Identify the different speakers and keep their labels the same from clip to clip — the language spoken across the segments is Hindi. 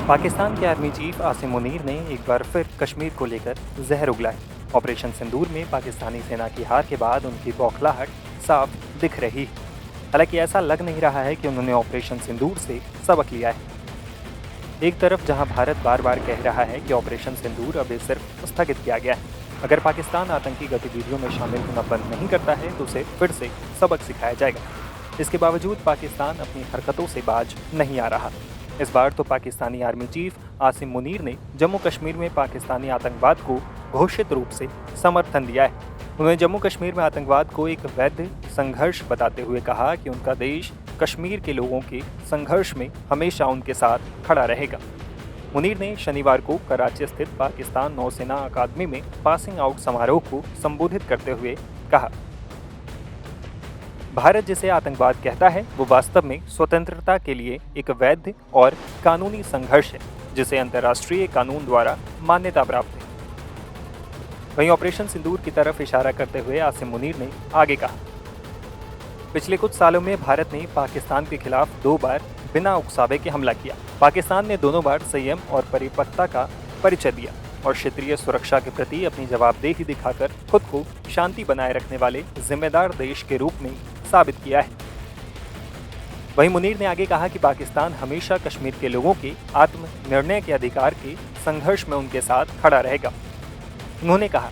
Speaker 1: पाकिस्तान के आर्मी चीफ आसिम मुनीर ने एक बार फिर कश्मीर को लेकर जहर उगलाए। ऑपरेशन सिंदूर में पाकिस्तानी सेना की हार के बाद उनकी बौखलाहट साफ दिख रही है। हालांकि ऐसा लग नहीं रहा है कि उन्होंने ऑपरेशन सिंदूर से सबक लिया है। एक तरफ जहां भारत बार बार कह रहा है कि ऑपरेशन सिंदूर अब सिर्फ स्थगित किया गया है, अगर पाकिस्तान आतंकी गतिविधियों में शामिल होना बंद नहीं करता है तो उसे फिर से सबक सिखाया जाएगा। इसके बावजूद पाकिस्तान अपनी हरकतों से बाज नहीं आ रहा। इस बार तो पाकिस्तानी आर्मी चीफ आसिम मुनीर ने जम्मू कश्मीर में पाकिस्तानी आतंकवाद को घोषित रूप से समर्थन दिया है। उन्होंने जम्मू कश्मीर में आतंकवाद को एक वैध संघर्ष बताते हुए कहा कि उनका देश कश्मीर के लोगों के संघर्ष में हमेशा उनके साथ खड़ा रहेगा। मुनीर ने शनिवार को कराची स्थित पाकिस्तान नौसेना अकादमी में पासिंग आउट समारोह को संबोधित करते हुए कहा, भारत जिसे आतंकवाद कहता है वो वास्तव में स्वतंत्रता के लिए एक वैध और कानूनी संघर्ष है जिसे अंतर्राष्ट्रीय कानून द्वारा मान्यता प्राप्त है। वहीं ऑपरेशन सिंदूर की तरफ इशारा करते हुए आसिम मुनीर ने आगे कहा, पिछले कुछ सालों में भारत ने पाकिस्तान के खिलाफ 2 बार बिना उकसावे के हमला किया। पाकिस्तान ने दोनों बार संयम और परिपक्वता का परिचय दिया और क्षेत्रीय सुरक्षा के प्रति अपनी जवाबदेही दिखाकर खुद को शांति बनाए रखने वाले जिम्मेदार देश के रूप में साबित किया है। वहीं मुनीर ने आगे कहा कि पाकिस्तान हमेशा कश्मीर के लोगों के आत्मनिर्णय के अधिकार के संघर्ष में उनके साथ खड़ा रहेगा। उन्होंने कहा,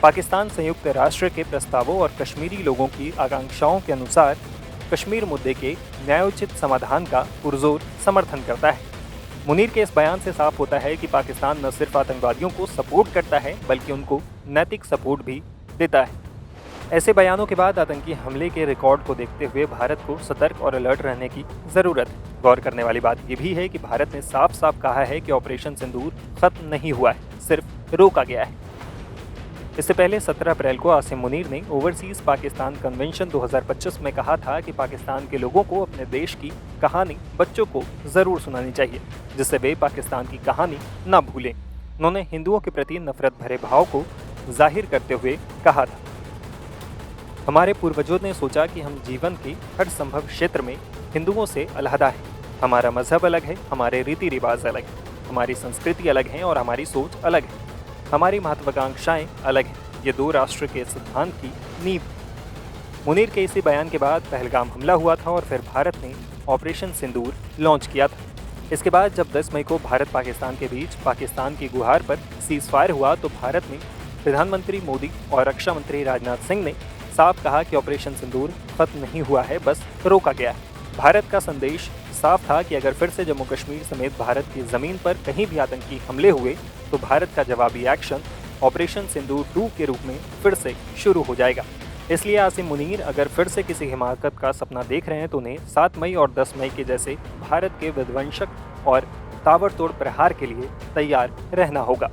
Speaker 1: पाकिस्तान संयुक्त राष्ट्र के प्रस्तावों और कश्मीरी लोगों की आकांक्षाओं के अनुसार कश्मीर मुद्दे के न्यायोचित समाधान का पुरजोर समर्थन करता है। मुनीर के इस बयान से साफ होता है कि पाकिस्तान न सिर्फ आतंकवादियों को सपोर्ट करता है बल्कि उनको नैतिक सपोर्ट भी देता है। ऐसे बयानों के बाद आतंकी हमले के रिकॉर्ड को देखते हुए भारत को सतर्क और अलर्ट रहने की जरूरत है। गौर करने वाली बात यह भी है कि भारत ने साफ साफ कहा है कि ऑपरेशन सिंदूर खत्म नहीं हुआ है, सिर्फ रोका गया है। इससे पहले 17 अप्रैल को आसिम मुनीर ने ओवरसीज पाकिस्तान कन्वेंशन 2025 में कहा था कि पाकिस्तान के लोगों को अपने देश की कहानी बच्चों को जरूर सुनानी चाहिए जिससे वे पाकिस्तान की कहानी न भूलें। उन्होंने हिंदुओं के प्रति नफरत भरे भाव को जाहिर करते हुए कहा था, हमारे पूर्वजों ने सोचा कि हम जीवन के हर संभव क्षेत्र में हिंदुओं से अलहदा हैं। हमारा मजहब अलग है, हमारे रीति रिवाज अलग है, हमारी संस्कृति अलग है और हमारी सोच अलग है, हमारी महत्वाकांक्षाएं अलग हैं। ये 2 राष्ट्र के सिद्धांत की नींव। मुनीर के इसी बयान के बाद पहलगाम हमला हुआ था और फिर भारत ने ऑपरेशन सिंदूर लॉन्च किया था। इसके बाद जब 10 मई को भारत पाकिस्तान के बीच पाकिस्तान की गुहार पर सीज फायर हुआ तो भारत में प्रधानमंत्री मोदी और रक्षा मंत्री राजनाथ सिंह ने साफ कहा कि ऑपरेशन सिंदूर खत्म नहीं हुआ है, बस रोका गया है। भारत का संदेश साफ था कि अगर फिर से जम्मू कश्मीर समेत भारत की जमीन पर कहीं भी आतंकी हमले हुए तो भारत का जवाबी एक्शन ऑपरेशन सिंदूर 2 के रूप में फिर से शुरू हो जाएगा। इसलिए आसिम मुनीर अगर फिर से किसी हिमाकत का सपना देख रहे हैं तो उन्हें 7 मई और 10 मई के जैसे भारत के विध्वंसक और ताबड़तोड़ प्रहार के लिए तैयार रहना होगा।